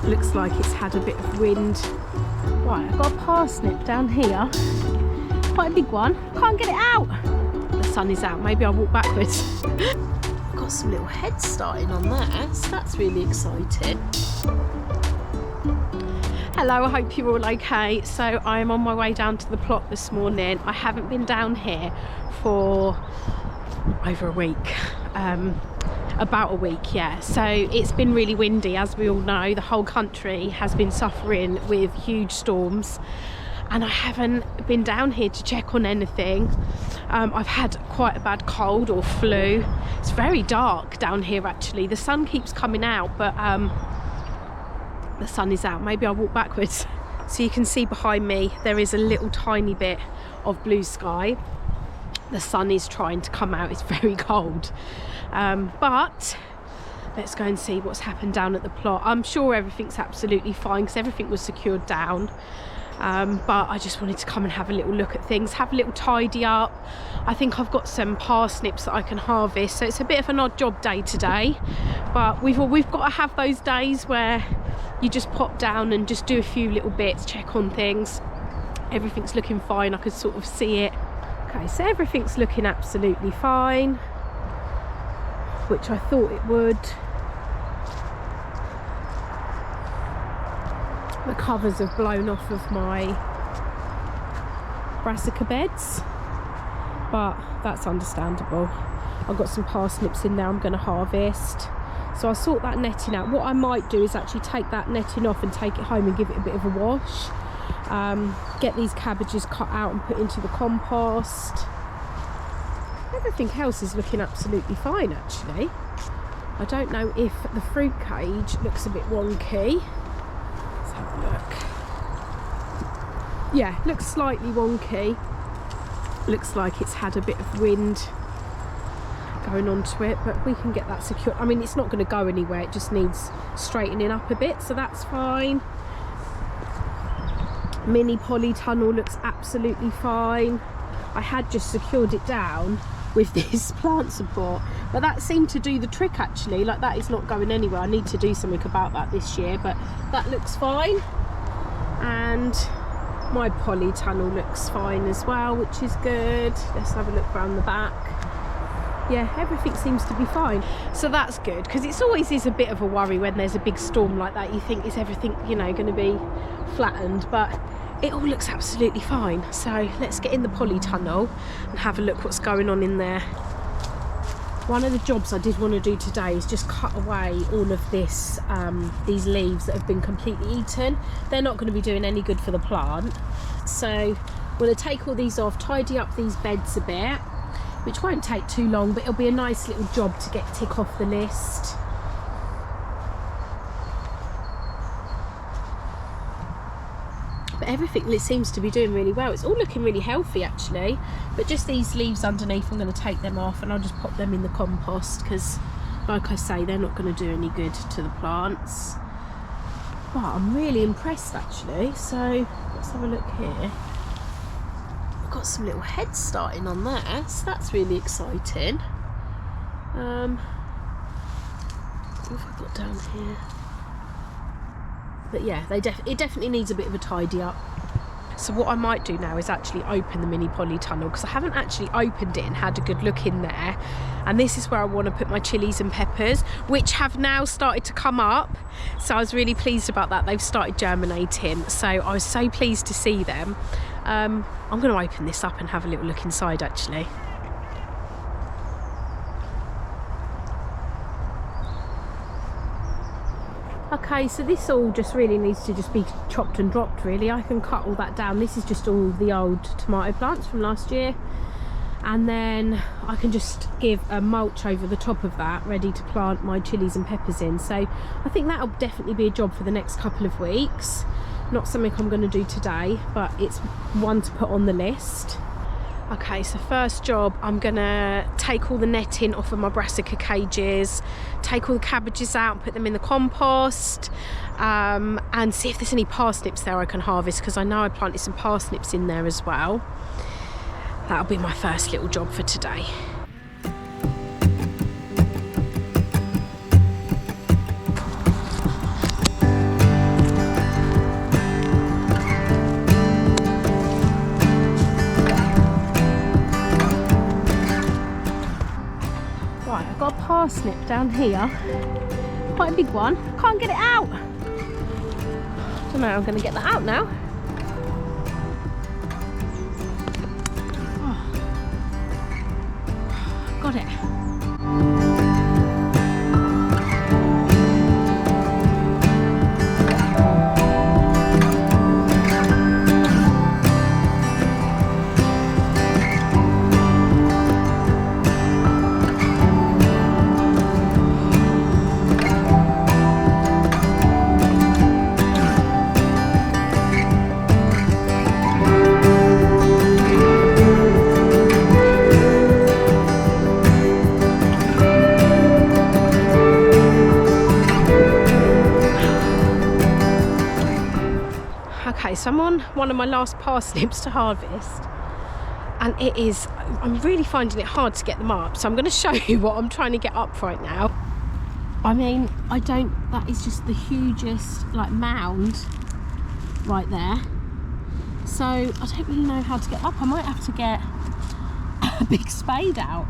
Looks like it's had a bit of wind. Right, I've got a parsnip down here. Quite a big one. Can't get it out. The sun is out. Maybe I'll walk backwards. I've got some little heads starting on there, so that's really exciting. Hello, I hope you're all okay. So I'm on my way down to the plot this morning. I haven't been down here for over a week. About a week, yeah. So it's been really windy, as we all know. The whole country has been suffering with huge storms, and I haven't been down here to check on anything. I've had quite a bad cold or flu. It's very dark down here actually. The sun keeps coming out, but the sun is out. Maybe I'll walk backwards. So you can see behind me there is a little tiny bit of blue sky. The sun is trying to come out. It's very cold. But let's go and see what's happened down at the plot. I'm sure everything's absolutely fine because everything was secured down. But I just wanted to come and have a little look at things, have a little tidy up. I think I've got some parsnips that I can harvest, so it's a bit of an odd job day today. But we've got to have those days where you just pop down and just do a few little bits, check on things. Everything's looking fine. I could sort of see it. Okay, so everything's looking absolutely fine, which I thought it would. The covers have blown off of my brassica beds, but that's understandable. I've got some parsnips in there I'm going to harvest, so I'll sort that netting out. What I might do is actually take that netting off and take it home and give it a bit of a wash. Get these cabbages cut out and put into the compost. Everything else is looking absolutely fine actually. I don't know if the fruit cage looks a bit wonky. Let's have a look. Yeah, looks slightly wonky. Looks like it's had a bit of wind going onto it, but we can get that secured. I mean, it's not going to go anywhere, it just needs straightening up a bit, so that's fine. Mini polytunnel looks absolutely fine. I had just secured it down with this plant support, but that seemed to do the trick actually. Like, that is not going anywhere. I need to do something about that this year, but that looks fine. And my polytunnel looks fine as well, which is good. Let's have a look around the back. Yeah, everything seems to be fine, so that's good, because it's always is a bit of a worry when there's a big storm like that. You think, is everything, you know, going to be flattened? But it all looks absolutely fine. So let's get in the polytunnel and have a look what's going on in there. One of the jobs I did want to do today is just cut away all of this, these leaves that have been completely eaten. They're not going to be doing any good for the plant, so I'm going to take all these off, tidy up these beds a bit, which won't take too long, but it'll be a nice little job to tick off the list. But everything seems to be doing really well. It's all looking really healthy actually, but just these leaves underneath, I'm going to take them off and I'll just pop them in the compost, because like I say, they're not going to do any good to the plants. But I'm really impressed actually. So let's have a look here. Got some little heads starting on there, so that's really exciting. What have I got down here? But yeah, it definitely needs a bit of a tidy up. So what I might do now is actually open the mini polytunnel, because I haven't actually opened it and had a good look in there. And this is where I want to put my chilies and peppers, which have now started to come up. So I was really pleased about that. They've started germinating, so I was so pleased to see them. I'm going to open this up and have a little look inside actually. Okay, so this all just really needs to just be chopped and dropped really. I can cut all that down. This is just all the old tomato plants from last year, and then I can just give a mulch over the top of that, ready to plant my chilies and peppers in. So I think that'll definitely be a job for the next couple of weeks. Not something I'm going to do today, but it's one to put on the list. Okay, so first job, I'm going to take all the netting off of my brassica cages, take all the cabbages out, put them in the compost, and see if there's any parsnips there I can harvest, because I know I planted some parsnips in there as well. That'll be my first little job for today. parsnip down here. Quite a big one. Can't get it out. Don't know how I'm going to get that out now. Oh. Got it. Okay, so I'm on one of my last parsnips to harvest, and I'm really finding it hard to get them up, so I'm going to show you what I'm trying to get up right now. I mean, that is just the hugest like mound right there, so I don't really know how to get up. I might have to get a big spade out.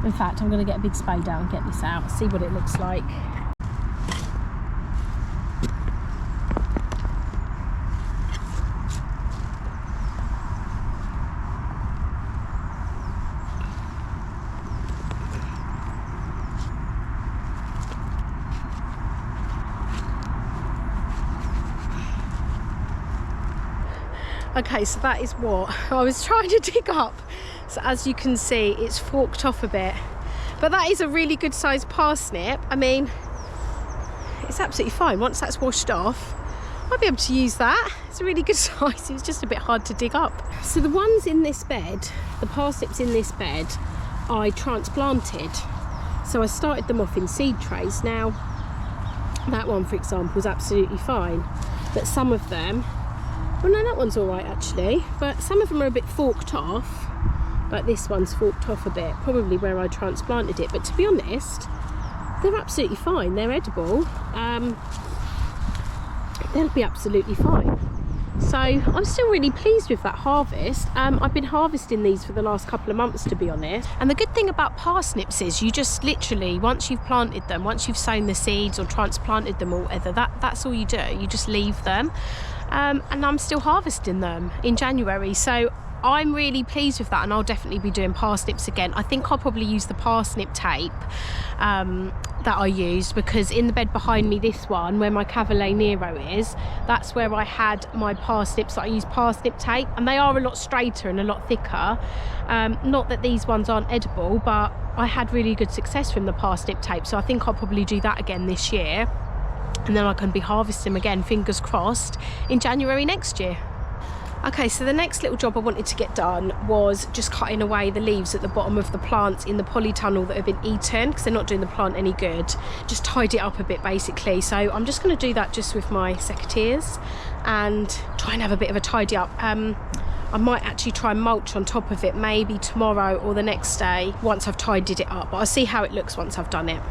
In fact, I'm going to get a big spade out and get this out, see what it looks like. Okay, so that is what I was trying to dig up. So as you can see, it's forked off a bit, but that is a really good sized parsnip. I mean, it's absolutely fine. Once that's washed off, I'll be able to use that. It's a really good size. It was just a bit hard to dig up. So the ones in this bed, the parsnips in this bed, I transplanted. So I started them off in seed trays. Now, that one, for example, was absolutely fine, but some of them, well, no, that one's all right actually, but some of them are a bit forked off. Like this one's forked off a bit, probably where I transplanted it, but to be honest, they're absolutely fine. They're edible. They'll be absolutely fine. So I'm still really pleased with that harvest. I've been harvesting these for the last couple of months, to be honest. And the good thing about parsnips is you just literally, once you've planted them, once you've sown the seeds or transplanted them or whatever, that's all you do. You just leave them. And I'm still harvesting them in January. So I'm really pleased with that, and I'll definitely be doing parsnips again. I think I'll probably use the parsnip tape that I used, because in the bed behind me, this one where my Cavalier Nero is, that's where I had my parsnips that I use parsnip tape, and they are a lot straighter and a lot thicker. Not that these ones aren't edible, but I had really good success from the parsnip tape, so I think I'll probably do that again this year, and then I can be harvesting them again, fingers crossed, in January next year. Okay, so the next little job I wanted to get done was just cutting away the leaves at the bottom of the plants in the polytunnel that have been eaten, because they're not doing the plant any good. Just tidy it up a bit basically. So I'm just going to do that just with my secateurs and try and have a bit of a tidy up. I might actually try and mulch on top of it maybe tomorrow or the next day once I've tidied it up, but I'll see how it looks once I've done it.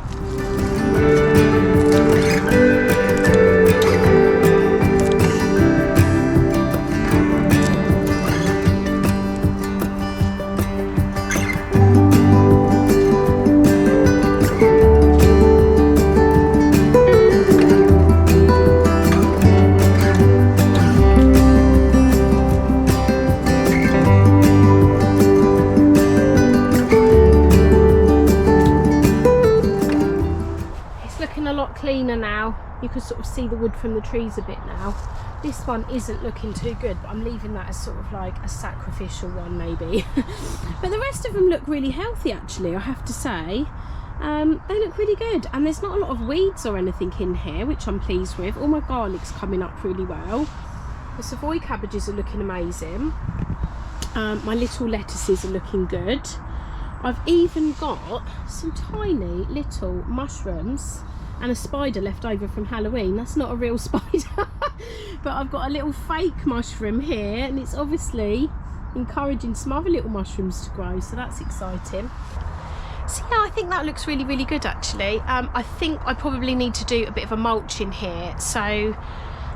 Cleaner now. You can sort of see the wood from the trees a bit now. This one isn't looking too good, but I'm leaving that as sort of like a sacrificial one maybe. But the rest of them look really healthy actually, I have to say. They look really good, and there's not a lot of weeds or anything in here, which I'm pleased with. All my garlic's coming up really well. The Savoy cabbages are looking amazing. My little lettuces are looking good. I've even got some tiny little mushrooms and a spider left over from Halloween. That's not a real spider, but I've got a little fake mushroom here, and it's obviously encouraging some other little mushrooms to grow, so that's exciting. So yeah, I think that looks really, really good actually. I think I probably need to do a bit of a mulch in here, so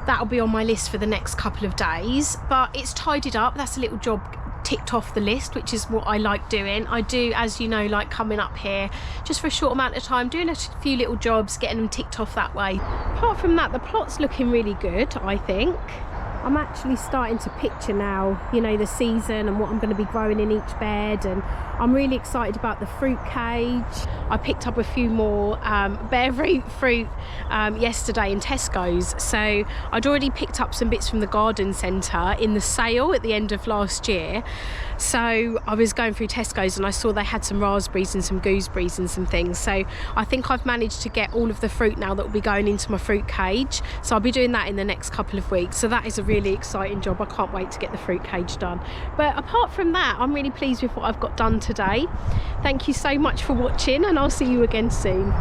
that'll be on my list for the next couple of days, but it's tidied up. That's a little job ticked off the list, which is what I like doing. I do, as you know, like coming up here just for a short amount of time, doing a few little jobs, getting them ticked off that way. Apart from that, the plot's looking really good, I think. I'm actually starting to picture now, you know, the season and what I'm going to be growing in each bed, and I'm really excited about the fruit cage. I picked up a few more bare fruit yesterday in Tesco's, so I'd already picked up some bits from the garden centre in the sale at the end of last year. So I was going through Tesco's and I saw they had some raspberries and some gooseberries and some things, so I think I've managed to get all of the fruit now that will be going into my fruit cage, so I'll be doing that in the next couple of weeks. So that is a really exciting job. I can't wait to get the fruit cage done. But apart from that, I'm really pleased with what I've got done today. Thank you so much for watching, and I'll see you again soon.